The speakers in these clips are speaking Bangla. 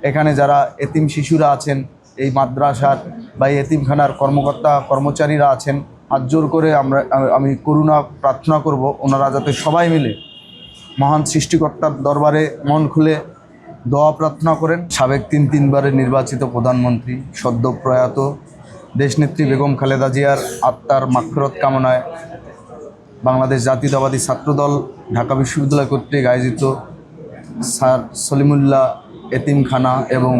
এখানে যারা এতিম শিশুরা আছেন, এই মাদ্রাসার বা এতিমখানার কর্মকর্তা কর্মচারীরা আছেন, হাত জোর করে আমি করুণা প্রার্থনা করব ওনারা যাতে সবাই মিলে মহান সৃষ্টিকর্তার দরবারে মন খুলে দোয়া প্রার্থনা করেন। সাবেক তিনবারের নির্বাচিত প্রধানমন্ত্রী সদ্য প্রয়াত দেশনেত্রী বেগম খালেদা জিয়ার আত্মার মাগফিরাত কামনায় বাংলাদেশ জাতীয়তাবাদী ছাত্রদল ঢাকা বিশ্ববিদ্যালয় কর্তৃক আয়োজিত স্যার সলিমুল্লাহ এতিমখানা এবং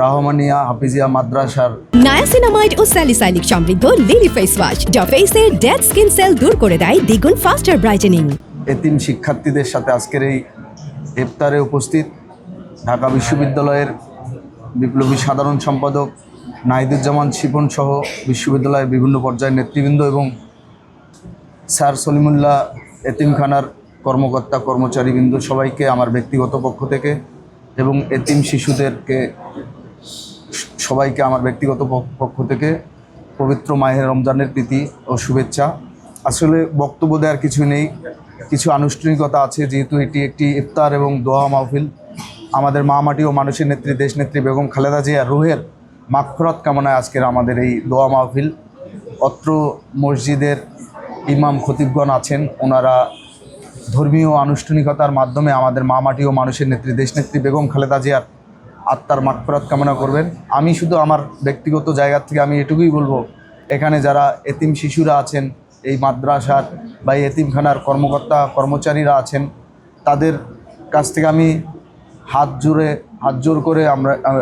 রাহমানিয়া হাফিজিয়া মাদ্রাসার নায়াসিনামাইড ও স্যালিসাইলিক সমৃদ্ধ লিলি ফেস ওয়াশ যা ফেসের ডেড স্কিন সেল দূর করে দেয় দ্বিগুণ ফাস্টার ব্রাইটেনিং। এতিম শিক্ষার্থীদের সাথে আজকের এই ইফতারে উপস্থিত ঢাকা বিশ্ববিদ্যালয়ের বিপ্লবী সাধারণ সম্পাদক নাহিদুজ্জামান শিপন সহ বিশ্ববিদ্যালয়ের বিভিন্ন পর্যায়ের নেতৃবৃন্দ এবং স্যার সলিমুল্লাহ এতিমখানার কর্মকর্তা কর্মচারীবৃন্দ সবাইকে আমার ব্যক্তিগত পক্ষ থেকে এবং এতিম শিশুদেরকে সবাইকে আমার ব্যক্তিগত পক্ষ থেকে পবিত্র মাহে রমজানের প্রীতি ও শুভেচ্ছা। আসলে বক্তব্য দেওয়ার কিছু নেই, কিছু আনুষ্ঠানিকতা আছে, যেহেতু এটি একটি ইফতার এবং দোয়া মাহফিল। আমাদের মা মাটি ও মানুষের নেত্রী দেশনেত্রী বেগম খালেদা জিয়ার রুহের মাগফিরাত কামনায় আজকের আমাদের এই দোয়া মাহফিল। অত্র মসজিদের ইমাম খতিবগণ আছেন, ওনারা ধর্মীয় আনুষ্ঠানিকতার মাধ্যমে আমাদের মা মাটি ও মানুষের নেত্রী দেশনেত্রী বেগম খালেদা জিয়ার আত্মার মাগফিরাত কামনা করবেন। আমি শুধু আমার ব্যক্তিগত জায়গা থেকে আমি এটুকুই বলবো, এখানে যারা এতিম শিশুরা আছেন, এই মাদ্রাসার বা এতিমখানার কর্মকর্তা কর্মচারীরা আছেন, তাদের কাছ থেকে আমি হাত জোর করে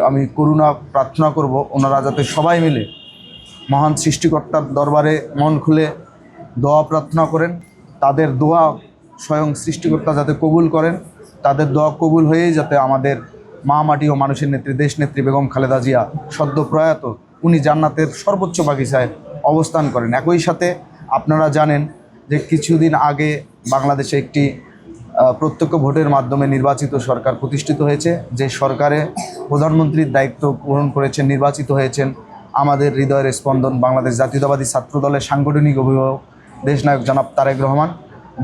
আমি করুণা প্রার্থনা করব ওনারা যাতে সবাই মিলে মহান সৃষ্টিকর্তার দরবারে মন খুলে দোয়া প্রার্থনা করেন। তাদের দোয়া স্বয়ং সৃষ্টিকর্তা যাতে কবুল করেন, তাদের দোয়া কবুল হয়েই যাতে আমাদের মা মাটি ও মানুষের নেত্রী দেশনেত্রী বেগম খালেদা জিয়া সদ্য প্রয়াত উনি জান্নাতের সর্বোচ্চ বাগিচায় অবস্থান করেন। একই সাথে আপনারা জানেন যে কিছুদিন আগে বাংলাদেশে একটি প্রত্যক্ষ ভোটের মাধ্যমে নির্বাচিত সরকার প্রতিষ্ঠিত হয়েছে, যে সরকারে প্রধানমন্ত্রীর দায়িত্ব গ্রহণ করেছেন, নির্বাচিত হয়েছেন আমাদের হৃদয়ের স্পন্দন বাংলাদেশ জাতীয়তাবাদী ছাত্রদলের সাংগঠনিক অভিভাবক দেশনায়ক জনাব তারেক রহমান।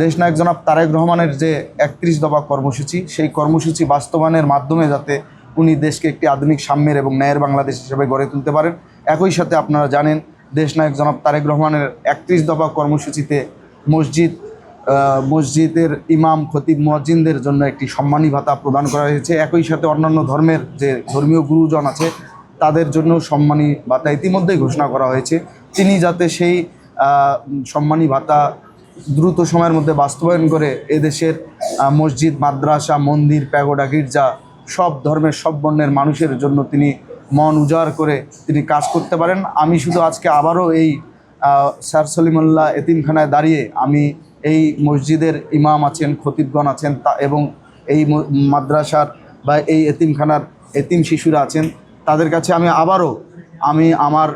দেশনায়ক জনাব তারেক রহমানের যে 31 দফা কর্মসূচি, সেই কর্মসূচি বাস্তবায়নের মাধ্যমে যাতে উনি দেশকে একটি আধুনিক সাম্যের এবং ন্যায়ের বাংলাদেশ হিসেবে গড়ে তুলতে পারেন। একই সাথে আপনারা জানেন দেশনায়ক জনাব তারেক রহমানের 31 দফা কর্মসূচিতে মসজিদের ইমাম খতিব মুয়াজ্জিনদের জন্য একটি সম্মানী ভাতা প্রদান করা হয়েছে। একই সাথে অন্যান্য ধর্মের যে ধর্মীয় গুরুজন আছে তাদের জন্য সম্মানী ভাতা ইতিমধ্যেই ঘোষণা করা হয়েছে। তিনি যাতে সেই সম্মানী ভাতা দ্রুত সময়ের মধ্যে বাস্তবায়ন করে এদেশের মসজিদ, মাদ্রাসা, মন্দির, প্যাগোডা, গির্জা সব ধর্মের সব বর্ণের মানুষের জন্য তিনি মন উজাড় করে তিনি কাজ করতে পারেন। আমি শুধু আজকে আবারও এই স্যার সলিমুল্লাহ এতিমখানায় দাঁড়িয়ে আমি এই মসজিদের ইমাম আছেন, খতিবগণ আছেন এবং এই মাদ্রাসার বা এই এতিমখানার এতিম শিশুরা আছেন, তাদের কাছে আমি আমার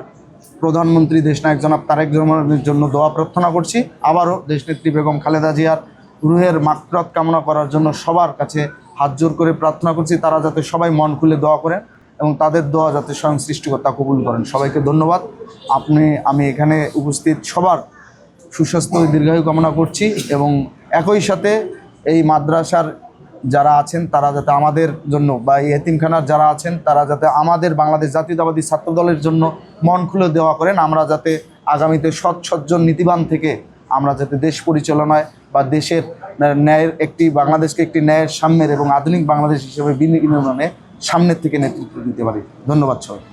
প্রধানমন্ত্রী দেশনায়ক জনাব তারেক রহমানের জন্য দোয়া প্রার্থনা করছি। আবারও দেশনেত্রী বেগম খালেদা জিয়ার রুহের মাগফিরাত কামনা করার জন্য সবার কাছে হাত জোর করে প্রার্থনা করছি, তারা যাতে সবাই মন খুলে দোয়া করেন এবং তাদের দোয়া যাতে স্বয়ং সৃষ্টিকর্তা কবুল করেন। সবাইকে ধন্যবাদ। আমি এখানে উপস্থিত সবার সুস্বাস্থ্য দীর্ঘায়ু কামনা করছি এবং একই সাথে এই মাদ্রাসার যারা আছেন তারা যাতে আমাদের জন্য বা এই এতিমখানার যারা আছেন তারা যাতে আমাদের বাংলাদেশ জাতীয়তাবাদী ছাত্রদলের জন্য মন খুলে দেওয়া করেন। আমরা যাতে আগামীতে সজ্জন নীতিবান থেকে আমরা যাতে দেশ পরিচালনায় বা দেশের ন্যায়ের বাংলাদেশকে একটি ন্যায়ের সাম্যের এবং আধুনিক বাংলাদেশ হিসেবে বিনির্মাণে সামনের থেকে নেতৃত্ব দিতে পারি। ধন্যবাদ সবাই।